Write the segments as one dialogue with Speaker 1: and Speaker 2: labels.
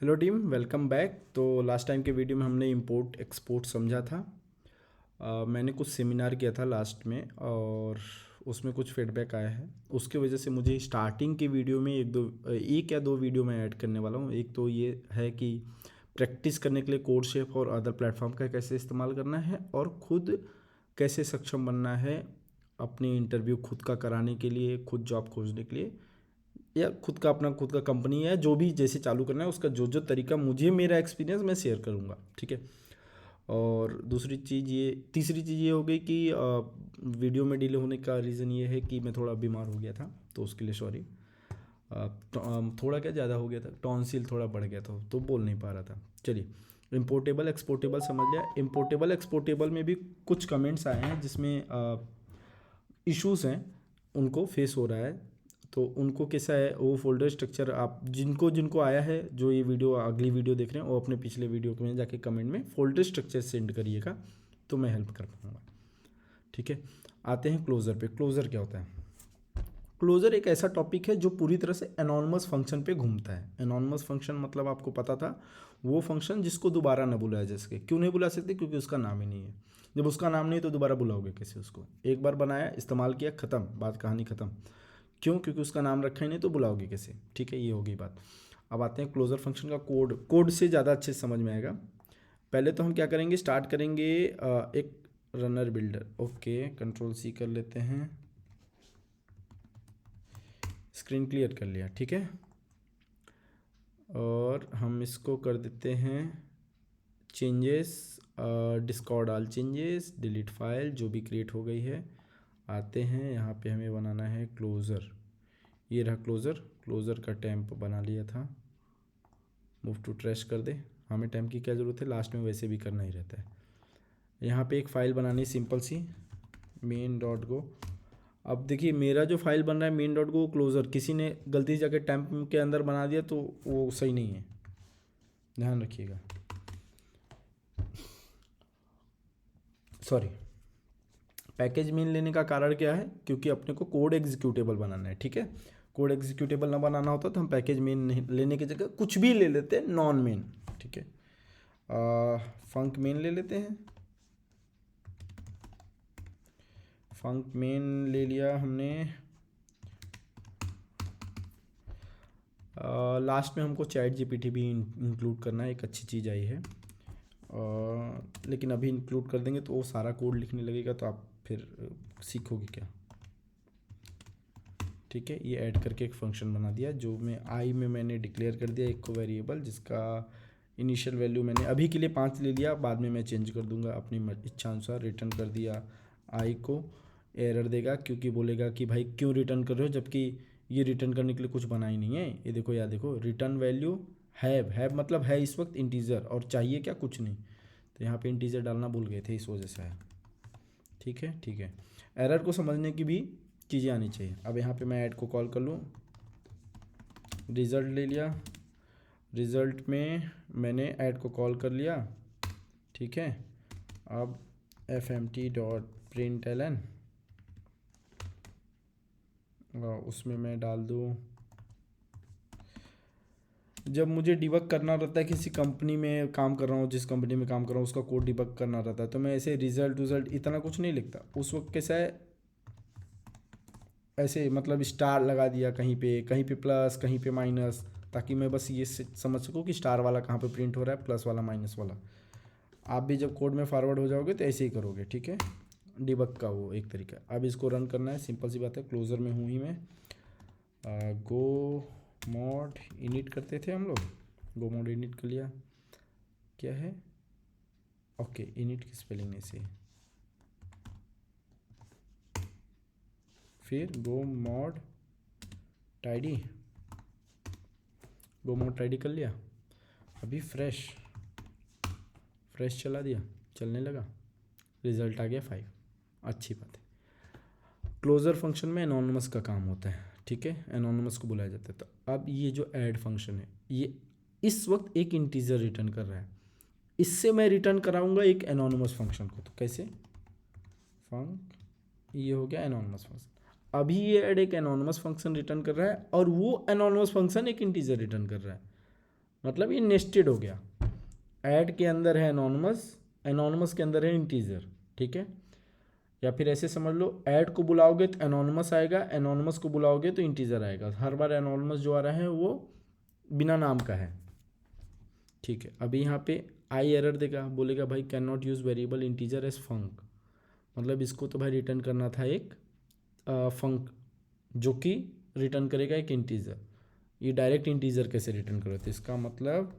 Speaker 1: Hello team, welcome back. तो last time के video में हमने इंपोर्ट एक्सपोर्ट समझा था। मैंने कुछ सेमिनार किया था लास्ट में और उसमें कुछ फीडबैक आया है। उसके वजह से मुझे स्टार्टिंग के वीडियो में एक या दो वीडियो मैं ऐड करने वाला हूँ। एक तो ये है कि प्रैक्टिस करने के लिए कोड शेफ और अदर प्लेटफॉर्म का कैसे इस्तेमाल करना है और खुद कैसे सक्षम बनना है अपनी इंटरव्यू खुद का कराने के लिए, खुद जॉब खोजने के लिए, या खुद का कंपनी है जो भी जैसे चालू करना है उसका जो जो तरीका मुझे मेरा एक्सपीरियंस मैं शेयर करूँगा। ठीक है। और तीसरी चीज़ ये हो गई कि वीडियो में डिले होने का रीज़न ये है कि मैं थोड़ा बीमार हो गया था, तो उसके लिए सॉरी। थोड़ा क्या ज़्यादा हो गया था, टॉन्सिल थोड़ा बढ़ गया था तो बोल नहीं पा रहा था। चलिए, इम्पोर्टेबल एक्सपोर्टेबल समझ लिया। इम्पोर्टेबल एक्सपोर्टेबल में भी कुछ कमेंट्स आए हैं जिसमें इश्यूज हैं, उनको फेस हो रहा है। तो उनको कैसा है वो फोल्डर स्ट्रक्चर, आप जिनको जिनको आया है, जो ये वीडियो अगली वीडियो देख रहे हैं, वो अपने पिछले वीडियो में जाके कमेंट में फोल्डर स्ट्रक्चर सेंड करिएगा तो मैं हेल्प कर पाऊँगा। ठीक है। आते हैं क्लोज़र पे। क्लोज़र क्या होता है? क्लोज़र एक ऐसा टॉपिक है जो पूरी तरह से एनॉनमस फंक्शन पे घूमता है। एनॉनमस फंक्शन मतलब आपको पता था, वो फंक्शन जिसको दोबारा ना बुलाया जा सके। क्यों नहीं बुला सकते? क्योंकि उसका नाम ही नहीं है। जब उसका नाम नहीं तो दोबारा बुलाओगे कैसे उसको? एक बार बनाया, इस्तेमाल किया, ख़त्म, बात कहानी ख़त्म। क्यों? क्योंकि उसका नाम रखा ही नहीं तो बुलाओगे कैसे? ठीक है, ये होगी बात। अब आते हैं क्लोजर फंक्शन का कोड। कोड से ज़्यादा अच्छे से समझ में आएगा। पहले तो हम क्या करेंगे, स्टार्ट करेंगे एक runner builder. Okay, control C कर लेते हैं। स्क्रीन क्लियर कर लिया, ठीक है। और हम इसको कर देते हैं changes, Discord all changes, delete file जो भी क्रिएट हो गई है। आते हैं यहाँ पे, हमें बनाना है क्लोज़र। ये रहा क्लोज़र। क्लोज़र का टैम्प बना लिया था। मूव टू ट्रैश कर दे। हमें टैम्प की क्या ज़रूरत है, लास्ट में वैसे भी करना ही रहता है। यहाँ पे एक फ़ाइल बनानी सिंपल सी, मेन डॉट गो। अब देखिए, मेरा जो फाइल बन रहा है मेन डॉट गो क्लोज़र, किसी ने गलती से जाकर टैम्प के अंदर बना दिया तो वो सही नहीं है, ध्यान रखिएगा। सॉरी। पैकेज मेन लेने का कारण क्या है? क्योंकि अपने को कोड एग्जीक्यूटेबल बनाना है। ठीक है। कोड एग्जीक्यूटेबल ना बनाना होता तो हम पैकेज मेन नहीं लेने की जगह कुछ भी ले लेते हैं, नॉन मेन। ठीक है। फंक मेन ले लेते हैं। फंक मेन ले लिया हमने। लास्ट में हमको चैट जीपीटी भी इंक्लूड करना है, एक अच्छी चीज़ आई है। लेकिन अभी इंक्लूड कर देंगे तो वो सारा कोड लिखने लगेगा तो आप फिर सीखोगे क्या? ठीक है। ये ऐड करके एक फंक्शन बना दिया जो मैंने डिक्लेयर कर दिया एक को वेरिएबल, जिसका इनिशियल वैल्यू मैंने अभी के लिए 5 ले लिया, बाद में मैं चेंज कर दूंगा अपनी इच्छा अनुसार। रिटर्न कर दिया आई को। एरर देगा क्योंकि बोलेगा कि भाई क्यों रिटर्न कर रहे हो, जबकि ये रिटर्न करने के लिए कुछ बना ही नहीं है। ये देखो, या देखो, रिटर्न वैल्यू हैव मतलब है इस वक्त इंटीजर, और चाहिए क्या? कुछ नहीं। तो यहाँ पे इंटीजर डालना भूल गए थे, इस वजह से है। ठीक है, ठीक है। एरर को समझने की भी चीज़ें आनी चाहिए। अब यहाँ पे मैं ऐड को कॉल कर लूँ, रिज़ल्ट ले लिया। रिज़ल्ट में मैंने ऐड को कॉल कर लिया। ठीक है। अब fmt.println, उसमें मैं डाल दूँ, जब मुझे डिबग करना रहता है, किसी कंपनी में काम कर रहा हूँ, जिस कंपनी में काम कर रहा हूँ उसका कोड डिबग करना रहता है, तो मैं ऐसे रिज़ल्ट इतना कुछ नहीं लिखता। उस वक्त कैसा है, ऐसे मतलब स्टार लगा दिया, कहीं पे प्लस, कहीं पे माइनस, ताकि मैं बस ये समझ सकूँ कि स्टार वाला कहाँ पे प्रिंट हो रहा है, प्लस वाला, माइनस वाला। आप भी जब कोड में फॉरवर्ड हो जाओगे तो ऐसे ही करोगे। ठीक है। डिबग का वो एक तरीका। अब इसको रन करना है, सिंपल सी बात है। क्लोज़र में हूँ ही मैं। गो मोड इनिट करते थे हम लोग, गो मोड इनिट कर लिया। क्या है? ओके, इनिट की स्पेलिंग नहीं सही। फिर गो मोड टाइडी, गो मोड टाइडी कर लिया। अभी फ्रेश चला दिया, चलने लगा, रिज़ल्ट आ गया 5। अच्छी बात है। क्लोज़र फंक्शन में एनोनिमस का काम होता है। ठीक है, एनोनिमस को बुलाया जाता है। तो अब ये जो ऐड फंक्शन है, ये इस वक्त एक इंटीजर रिटर्न कर रहा है। इससे मैं रिटर्न कराऊंगा एक एनोनिमस फंक्शन को। तो कैसे? फंक, ये हो गया एनोनिमस फंक्शन। अभी ये ऐड एक एनोनिमस फंक्शन रिटर्न कर रहा है और वो एनोनिमस फंक्शन एक इंटीजर रिटर्न कर रहा है। मतलब ये नेस्टेड हो गया। ऐड के अंदर है एनोनमस, एनोनमस के अंदर है इंटीजर, ठीक है। या फिर ऐसे समझ लो, ऐड को बुलाओगे तो एनोनमस आएगा, एनोनमस को बुलाओगे तो इंटीजर आएगा। हर बार एनोनमस जो आ रहा है वो बिना नाम का है, ठीक है। अभी यहाँ पे आई एरर देगा, बोलेगा भाई can not use variable integer as func, मतलब इसको तो भाई रिटर्न करना था एक फंक, जो कि रिटर्न करेगा एक इंटीजर। ये डायरेक्ट इंटीजर कैसे रिटर्न करोगे? तो इसका मतलब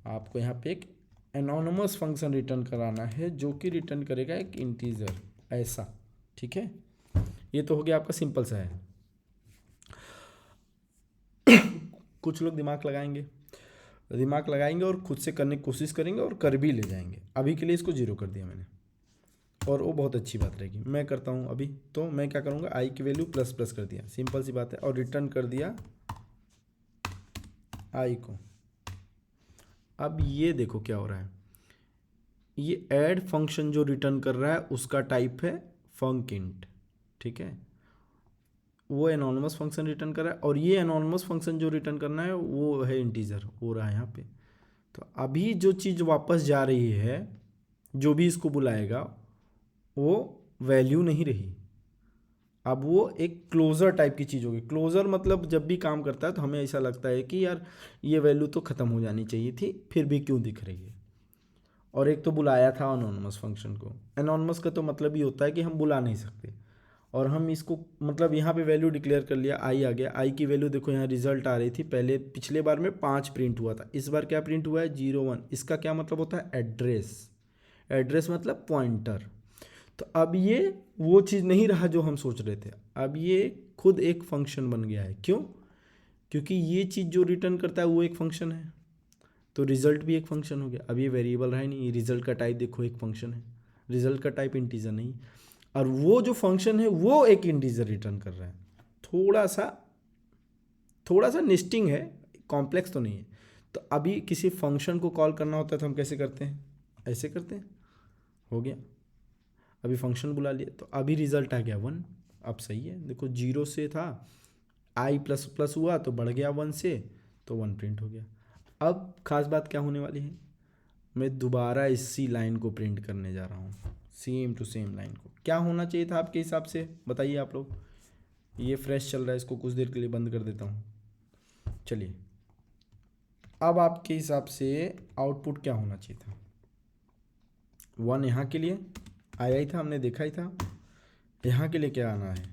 Speaker 1: आपको यहाँ पे एक एनोनमस फंक्शन रिटर्न कराना है जो कि रिटर्न करेगा एक इंटीजर, ऐसा, ठीक है। ये तो हो गया आपका, सिंपल सा है। कुछ लोग दिमाग लगाएंगे और खुद से करने की कोशिश करेंगे और कर भी ले जाएंगे। अभी के लिए इसको जीरो कर दिया मैंने, और वो बहुत अच्छी बात रहेगी। मैं करता हूँ अभी, तो मैं क्या करूँगा, आई की वैल्यू प्लस प्लस कर दिया, सिंपल सी बात है, और रिटर्न कर दिया आई को। अब ये देखो क्या हो रहा है, ये ऐड फंक्शन जो रिटर्न कर रहा है उसका टाइप है फंक इंट, ठीक है। वो एनोनमस फंक्शन रिटर्न कर रहा है, और ये एनोनमस फंक्शन जो रिटर्न करना है वो है इंटीजर, हो रहा है यहाँ पे। तो अभी जो चीज़ वापस जा रही है, जो भी इसको बुलाएगा, वो वैल्यू नहीं रही, अब वो एक क्लोज़र टाइप की चीज़ होगी। क्लोज़र मतलब जब भी काम करता है तो हमें ऐसा लगता है कि यार ये वैल्यू तो ख़त्म हो जानी चाहिए थी, फिर भी क्यों दिख रही है। और एक तो बुलाया था अनोनमस फंक्शन को। एनोनमस का तो मतलब ये होता है कि हम बुला नहीं सकते, और हम इसको मतलब यहाँ पे वैल्यू डिक्लेयर कर लिया, आई आ गया। आई की वैल्यू देखो यहाँ रिजल्ट आ रही थी, पहले पिछले बार में 5 प्रिंट हुआ था, इस बार क्या प्रिंट हुआ है 0 1। इसका क्या मतलब होता है, एड्रेस। एड्रेस मतलब पॉइंटर। तो अब ये वो चीज़ नहीं रहा जो हम सोच रहे थे, अब ये खुद एक फंक्शन बन गया है। क्यों? क्योंकि ये चीज़ जो रिटर्न करता है वो एक फंक्शन है, तो रिजल्ट भी एक फंक्शन हो गया। अब ये वेरिएबल रहा ही नहीं, रिजल्ट का टाइप देखो एक फंक्शन है, रिजल्ट का टाइप इंटीजर नहीं, और वो जो फंक्शन है वो एक इंटीजर रिटर्न कर रहा है। थोड़ा सा नेस्टिंग है, कॉम्प्लेक्स तो नहीं है। तो अभी किसी फंक्शन को कॉल करना होता है तो हम कैसे करते हैं, ऐसे करते हैं, हो गया। अभी फंक्शन बुला लिया तो अभी रिजल्ट आ गया 1। अब सही है, देखो 0 से था, आई प्लस प्लस हुआ तो बढ़ गया 1 से, तो 1 प्रिंट हो गया। अब खास बात क्या होने वाली है, मैं दोबारा इसी लाइन को प्रिंट करने जा रहा हूँ, सेम टू सेम लाइन को। क्या होना चाहिए था आपके हिसाब से, बताइए आप लोग। ये फ्रेश चल रहा है, इसको कुछ देर के लिए बंद कर देता हूँ। चलिए, अब आपके हिसाब से आउटपुट क्या होना चाहिए था। 1 यहाँ के लिए आया ही था, हमने देखा ही था। यहाँ के लिए क्या आना है,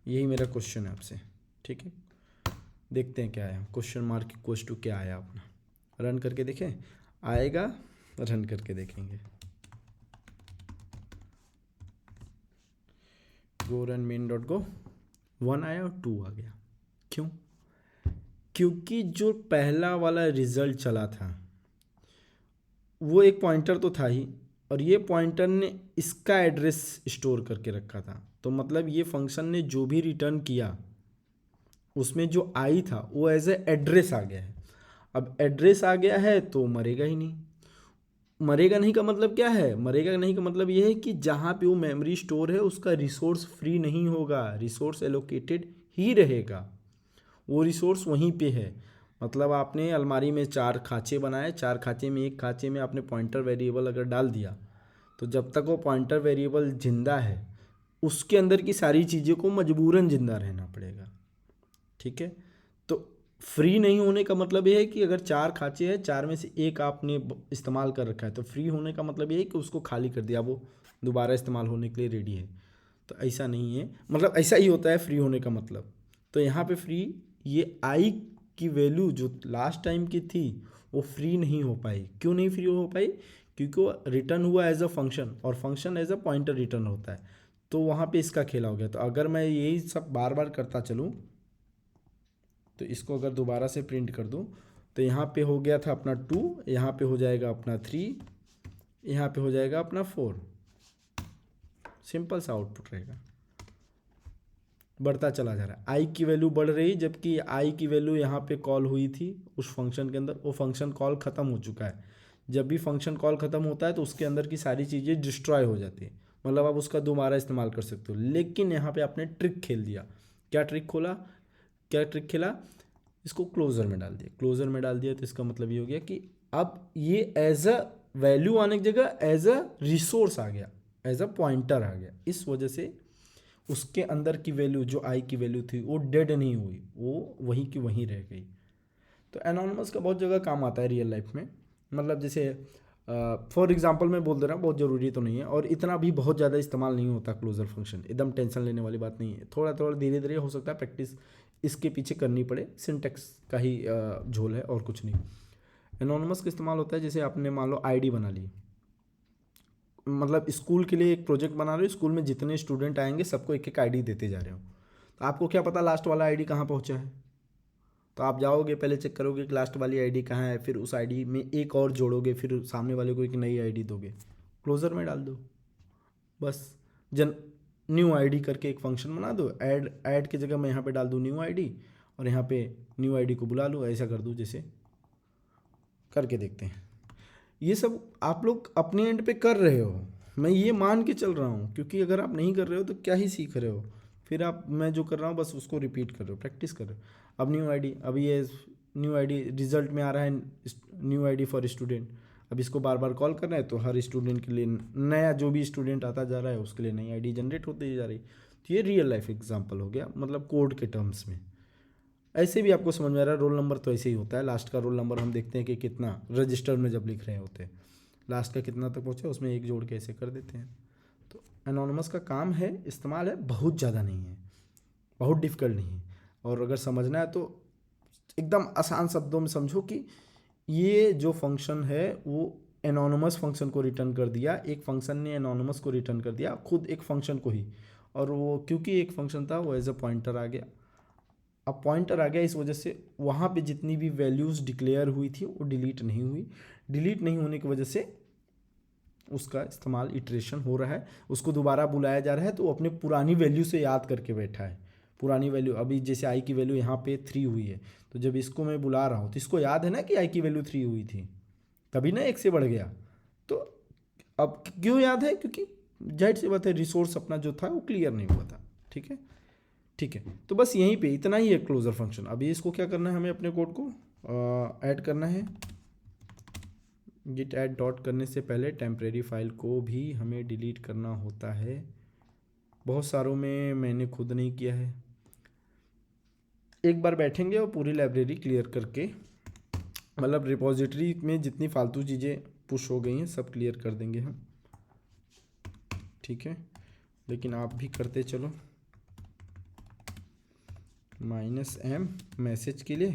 Speaker 1: यही मेरा क्वेश्चन है आपसे, ठीक है। देखते हैं क्या आया, क्वेश्चन मार्क इक्वल्स टू क्या आया अपना। रन करके देखें, आएगा, रन करके देखेंगे। गो रन मेन डॉट गो, 1 आया और 2 आ गया। क्यों? क्योंकि जो पहला वाला रिजल्ट चला था वो एक पॉइंटर तो था ही, और ये पॉइंटर ने इसका एड्रेस स्टोर करके रखा था। तो मतलब ये फंक्शन ने जो भी रिटर्न किया उसमें जो आई था वो एज ए एड्रेस आ गया है। अब एड्रेस आ गया है तो मरेगा ही नहीं। मरेगा नहीं का मतलब क्या है, मरेगा नहीं का मतलब ये है कि जहाँ पे वो मेमोरी स्टोर है उसका रिसोर्स फ्री नहीं होगा, रिसोर्स एलोकेटेड ही रहेगा, वो रिसोर्स वहीं पे है। मतलब आपने अलमारी में 4 खाँचे बनाए, 4 खाँचे में एक खाँचे में आपने पॉइंटर वेरिएबल अगर डाल दिया, तो जब तक वो पॉइंटर वेरिएबल जिंदा है उसके अंदर की सारी चीज़ों को मजबूरन जिंदा रहना पड़ेगा, ठीक है। तो फ्री नहीं होने का मतलब ये है कि अगर 4 खाँचे हैं, 4 में से एक आपने इस्तेमाल कर रखा है, तो फ्री होने का मतलब ये है कि उसको खाली कर दिया, वो दोबारा इस्तेमाल होने के लिए रेडी है। तो ऐसा नहीं है, मतलब ऐसा ही होता है फ्री होने का मतलब। तो यहाँ पे फ्री, ये आई की वैल्यू जो लास्ट टाइम की थी वो फ्री नहीं हो पाई। क्यों नहीं फ्री हो पाई? क्योंकि वो रिटर्न हुआ एज अ फंक्शन, और function as a pointer return होता है, तो वहाँ पे इसका खेला हो गया। तो अगर मैं यही सब बार बार करता चलूँ, तो इसको अगर दोबारा से प्रिंट कर दूँ, तो यहाँ पे हो गया था अपना 2, यहाँ पे हो जाएगा अपना 3, यहाँ पे हो जाएगा अपना 4। सिंपल सा आउटपुट रहेगा, बढ़ता चला जा रहा है। आई की वैल्यू बढ़ रही, जबकि आई की वैल्यू यहाँ पे कॉल हुई थी उस फंक्शन के अंदर, वो फंक्शन कॉल ख़त्म हो चुका है। जब भी फंक्शन कॉल ख़त्म होता है तो उसके अंदर की सारी चीज़ें डिस्ट्रॉय हो जाती है, मतलब आप उसका दोबारा इस्तेमाल कर सकते हो। लेकिन यहाँ पे आपने ट्रिक खेल दिया। क्या ट्रिक खोला, क्या ट्रिक खेला? इसको क्लोजर में डाल दिया। क्लोजर में डाल दिया तो इसका मतलब ये हो गया कि अब ये एज अ वैल्यू आने की जगह एज अ रिसोर्स आ गया, एज अ पॉइंटर आ गया। इस वजह से उसके अंदर की वैल्यू जो आई की वैल्यू थी वो डेड नहीं हुई, वो वहीं की वहीं रह गई। तो एनोनिमस का बहुत जगह काम आता है रियल लाइफ में। मतलब जैसे फॉर एग्जांपल मैं बोल दे रहा हूँ, बहुत ज़रूरी तो नहीं है और इतना भी बहुत ज़्यादा इस्तेमाल नहीं होता क्लोजर फंक्शन, एकदम टेंशन लेने वाली बात नहीं है। थोड़ा थोड़ा धीरे धीरे हो सकता है प्रैक्टिस इसके पीछे करनी पड़े, सिंटेक्स का ही झोल है और कुछ नहीं। एनोनिमस का इस्तेमाल होता है जैसे आपने मान लो आईडी बना ली, मतलब स्कूल के लिए एक प्रोजेक्ट बना रहे हो, स्कूल में जितने स्टूडेंट आएंगे सबको एक एक आईडी देते जा रहे हो, तो आपको क्या पता लास्ट वाला आईडी कहाँ पहुँचा है। तो आप जाओगे पहले चेक करोगे कि लास्ट वाली आईडी कहाँ है, फिर उस आईडी में एक और जोड़ोगे, फिर सामने वाले को एक नई आईडी दोगे, क्लोजर में डाल दो बस। जन न्यू आईडी करके एक फंक्शन बना दो, ऐड ऐड की जगह मैं यहाँ पे डाल दूँ न्यू आईडी और यहाँ पे न्यू आईडी को बुला लूँ, ऐसा कर दूँ जैसे करके देखते हैं। ये सब आप लोग अपने एंड पे कर रहे हो, मैं ये मान के चल रहा हूँ, क्योंकि अगर आप नहीं कर रहे हो तो क्या ही सीख रहे हो। फिर आप मैं जो कर रहा हूँ बस उसको रिपीट कर रहे हो, प्रैक्टिस कर रहे हो। अब न्यू आईडी, अब ये न्यू आईडी रिजल्ट में आ रहा है, न्यू आईडी फॉर स्टूडेंट। अब इसको बार बार कॉल करना है तो हर स्टूडेंट के लिए नया, जो भी स्टूडेंट आता जा रहा है उसके लिए नई आईडी जनरेट होती जा रही। तो ये रियल लाइफ एग्जांपल हो गया, मतलब कोड के टर्म्स में। ऐसे भी आपको समझ में आ रहा है, रोल नंबर तो ऐसे ही होता है, लास्ट का रोल नंबर हम देखते हैं कि कितना रजिस्टर में जब लिख रहे होते हैं लास्ट का कितना तक पहुँचे, उसमें एक जोड़ के ऐसे कर देते हैं। तो एनोनिमस का काम है, इस्तेमाल है, बहुत ज़्यादा नहीं है, बहुत डिफिकल्ट नहीं है। और अगर समझना है तो एकदम आसान शब्दों में समझो कि ये जो फंक्शन है वो एनोनिमस फंक्शन को रिटर्न कर दिया, एक फंक्शन ने एनोनिमस को रिटर्न कर दिया, खुद एक फंक्शन को ही। और वो क्योंकि एक फंक्शन था वो एज अ पॉइंटर आ गया। अब पॉइंटर आ गया इस वजह से वहाँ पे जितनी भी वैल्यूज़ डिक्लेयर हुई थी वो डिलीट नहीं हुई। डिलीट नहीं होने की वजह से उसका इस्तेमाल इटरेशन हो रहा है, उसको दोबारा बुलाया जा रहा है, तो वो अपने पुरानी वैल्यू से याद करके बैठा है। पुरानी वैल्यू अभी जैसे आई की वैल्यू यहाँ पे 3 हुई है, तो जब इसको मैं बुला रहा हूँ तो इसको याद है ना कि आई की वैल्यू 3 हुई थी, तभी ना 1 से बढ़ गया। तो अब क्यों याद है, क्योंकि जाहिर सी बात है रिसोर्स अपना जो था वो क्लियर नहीं हुआ था। ठीक है, ठीक है। तो बस यहीं पे इतना ही है क्लोजर फंक्शन। अभी इसको क्या करना है, हमें अपने कोड को ऐड करना है। गिट ऐड डॉट करने से पहले टेम्परेरी फाइल को भी हमें डिलीट करना होता है, बहुत सारों में मैंने खुद नहीं किया है। एक बार बैठेंगे और पूरी लाइब्रेरी क्लियर करके, मतलब रिपॉजिटरी में जितनी फालतू चीज़ें पुश हो गई हैं सब क्लियर कर देंगे हम। ठीक है, लेकिन आप भी करते चलो। -m मैसेज के लिए,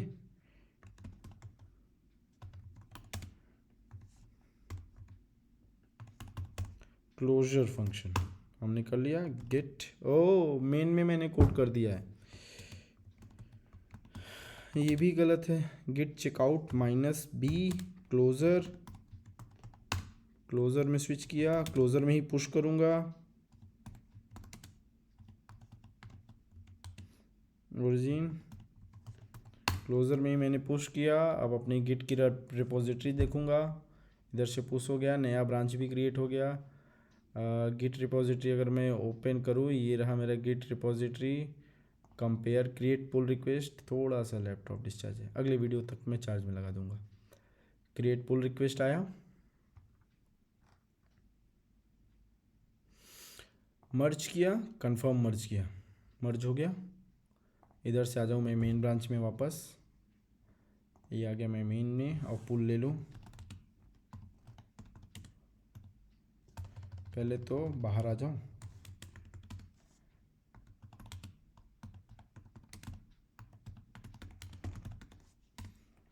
Speaker 1: क्लोजर फंक्शन हमने कर लिया। गेट ओ मेन में मैंने कोड कर दिया है, ये भी गलत है। Git checkout -b closure, closure में स्विच किया, क्लोजर में ही पुश करूँगा। ओरिजिन क्लोजर में ही मैंने पुश किया। अब अपनी गिट की रिपोजिटरी देखूँगा, इधर से पुश हो गया, नया ब्रांच भी क्रिएट हो गया। गिट रिपोजिटरी अगर मैं ओपन करूँ, ये रहा मेरा git repository. Compare create pull request, थोड़ा सा लैपटॉप डिस्चार्ज है, अगले वीडियो तक मैं चार्ज में लगा दूंगा। क्रिएट पुल रिक्वेस्ट आया, मर्ज किया, कंफर्म मर्ज किया, मर्ज हो गया। इधर से आ जाऊँ मैं मेन ब्रांच में वापस, ये आ गया मैं मेन में, और पुल ले लूँ। पहले तो बाहर आ जाऊँ,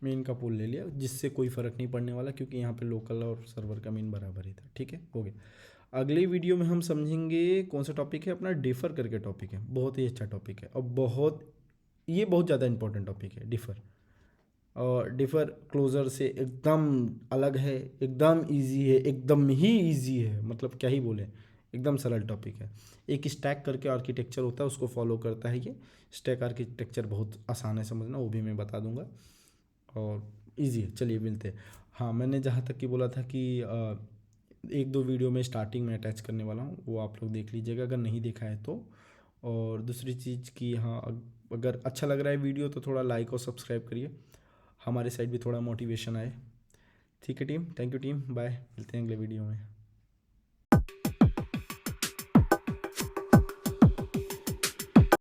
Speaker 1: मेन का पुल ले लिया, जिससे कोई फ़र्क नहीं पड़ने वाला क्योंकि यहाँ पे लोकल और सर्वर का मेन बराबर ही था। ठीक है, हो गया। अगले वीडियो में हम समझेंगे कौन सा टॉपिक है अपना, डिफ़र करके टॉपिक है, बहुत ही अच्छा टॉपिक है और ये बहुत ज़्यादा इंपॉर्टेंट टॉपिक है डिफ़र। और डिफ़र क्लोज़र से एकदम अलग है, एकदम इजी है, एकदम ही इजी है, मतलब क्या ही बोले, एकदम सरल टॉपिक है। एक स्टैक करके आर्किटेक्चर होता है, उसको फॉलो करता है ये। स्टैक आर्किटेक्चर बहुत आसान है समझना, वो भी मैं बता दूंगा और इजी है। चलिए मिलते हैं। हाँ, मैंने जहाँ तक कि बोला था कि 1-2 वीडियो में स्टार्टिंग में अटैच करने वाला हूँ, वो आप लोग देख लीजिएगा अगर नहीं देखा है तो। और दूसरी चीज़ कि हाँ, अगर अच्छा लग रहा है वीडियो तो थोड़ा लाइक और सब्सक्राइब करिए, हमारे साइड भी थोड़ा मोटिवेशन आए। ठीक है team, thank you team, bye, मिलते हैं अगले वीडियो में।